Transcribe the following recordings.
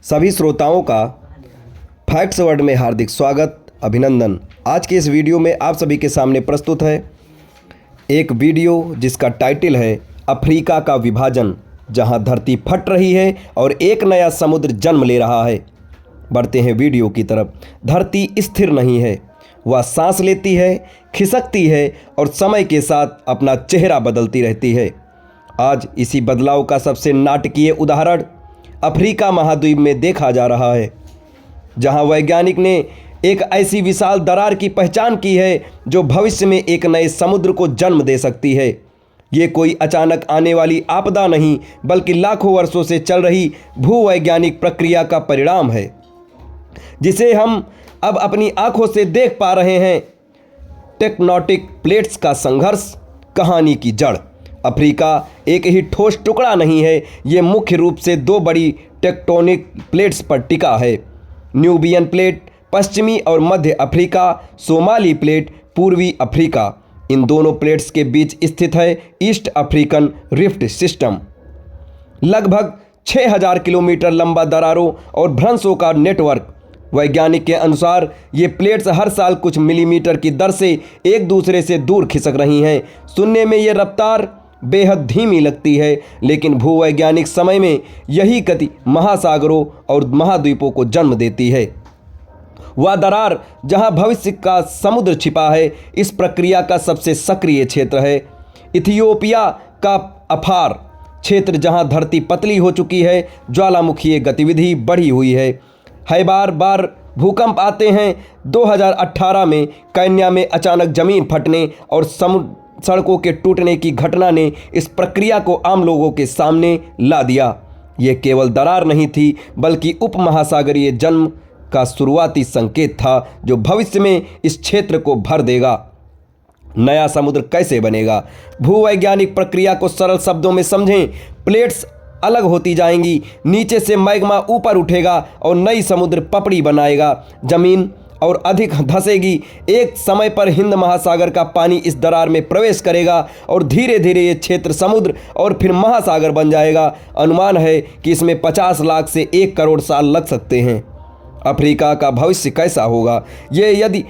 सभी श्रोताओं का फैक्ट्स वर्ल्ड में हार्दिक स्वागत, अभिनंदन। आज के इस वीडियो में आप सभी के सामने प्रस्तुत है एक वीडियो जिसका टाइटल है अफ्रीका का विभाजन, जहां धरती फट रही है और एक नया समुद्र जन्म ले रहा है। बढ़ते हैं वीडियो की तरफ। धरती स्थिर नहीं है, वह सांस लेती है, खिसकती है और समय के साथ अपना चेहरा बदलती रहती है। आज इसी बदलाव का सबसे नाटकीय उदाहरण अफ्रीका महाद्वीप में देखा जा रहा है, जहां वैज्ञानिक ने एक ऐसी विशाल दरार की पहचान की है जो भविष्य में एक नए समुद्र को जन्म दे सकती है। ये कोई अचानक आने वाली आपदा नहीं, बल्कि लाखों वर्षों से चल रही भूवैज्ञानिक प्रक्रिया का परिणाम है, जिसे हम अब अपनी आंखों से देख पा रहे हैं। टेक्टोनिक प्लेट्स का संघर्ष, कहानी की जड़। अफ्रीका एक ही ठोस टुकड़ा नहीं है, ये मुख्य रूप से दो बड़ी टेक्टोनिक प्लेट्स पर टिका है। न्यूबियन प्लेट पश्चिमी और मध्य अफ्रीका, सोमाली प्लेट पूर्वी अफ्रीका। इन दोनों प्लेट्स के बीच स्थित है ईस्ट अफ्रीकन रिफ्ट सिस्टम। लगभग 6000 किलोमीटर लंबा दरारों और भ्रंशों का नेटवर्क। वैज्ञानिक के अनुसार ये प्लेट्स हर साल कुछ मिलीमीटर की दर से एक दूसरे से दूर खिसक रही हैं। सुनने में ये रफ्तार बेहद धीमी लगती है, लेकिन भूवैज्ञानिक समय में यही गति महासागरों और महाद्वीपों को जन्म देती है। वह दरार जहां भविष्य का समुद्र छिपा है, इस प्रक्रिया का सबसे सक्रिय क्षेत्र है इथियोपिया का अफार क्षेत्र, जहां धरती पतली हो चुकी है, ज्वालामुखीय गतिविधि बढ़ी हुई है। बार बार भूकंप आते हैं। 2018 में केन्या में अचानक जमीन फटने और सड़कों के टूटने की घटना ने इस प्रक्रिया को आम लोगों के सामने ला दिया। ये केवल दरार नहीं थी, बल्कि उपमहासागरीय जन्म का शुरुआती संकेत था, जो भविष्य में इस क्षेत्र को भर देगा। नया समुद्र कैसे बनेगा? भूवैज्ञानिक प्रक्रिया को सरल शब्दों में समझें। प्लेट्स अलग होती जाएंगी, नीचे से मैग्मा ऊपर उठेगा और नई समुद्र पपड़ी बनाएगा। जमीन और अधिक धंसेगी। एक समय पर हिंद महासागर का पानी इस दरार में प्रवेश करेगा और धीरे धीरे ये क्षेत्र समुद्र और फिर महासागर बन जाएगा। अनुमान है कि इसमें 50 लाख से 1 करोड़ साल लग सकते हैं। अफ्रीका का भविष्य कैसा होगा? ये यदि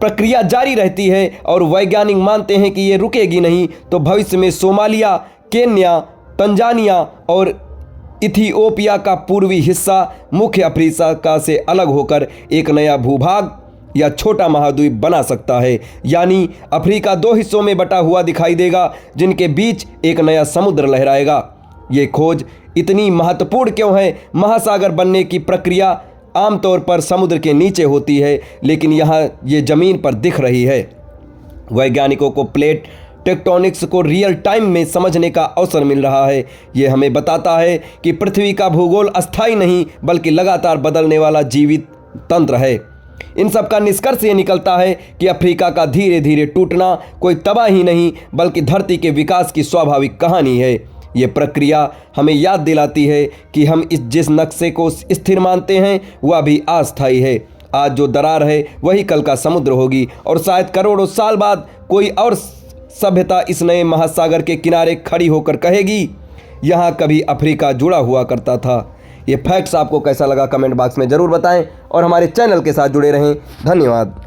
प्रक्रिया जारी रहती है और वैज्ञानिक मानते हैं कि ये रुकेगी नहीं, तो भविष्य में सोमालिया, केन्या, तंजानिया और इथियोपिया का पूर्वी हिस्सा मुख्य अफ्रीका से अलग होकर एक नया भूभाग या छोटा महाद्वीप बना सकता है। यानी अफ्रीका 2 हिस्सों में बटा हुआ दिखाई देगा, जिनके बीच एक नया समुद्र लहराएगा। ये खोज इतनी महत्वपूर्ण क्यों है? महासागर बनने की प्रक्रिया आमतौर पर समुद्र के नीचे होती है, लेकिन यहाँ ये ज़मीन पर दिख रही है। वैज्ञानिकों को प्लेट टेक्टोनिक्स को रियल टाइम में समझने का अवसर मिल रहा है। ये हमें बताता है कि पृथ्वी का भूगोल अस्थायी नहीं, बल्कि लगातार बदलने वाला जीवित तंत्र है। इन सब का निष्कर्ष ये निकलता है कि अफ्रीका का धीरे धीरे टूटना कोई तबाही नहीं, बल्कि धरती के विकास की स्वाभाविक कहानी है। ये प्रक्रिया हमें याद दिलाती है कि हम जिस नक्शे को स्थिर मानते हैं, वह भी अस्थायी है। आज जो दरार है वही कल का समुद्र होगी, और शायद करोड़ों साल बाद कोई और सभ्यता इस नए महासागर के किनारे खड़ी होकर कहेगी, यहाँ कभी अफ्रीका जुड़ा हुआ करता था। ये फैक्ट्स आपको कैसा लगा कमेंट बॉक्स में ज़रूर बताएं और हमारे चैनल के साथ जुड़े रहें। धन्यवाद।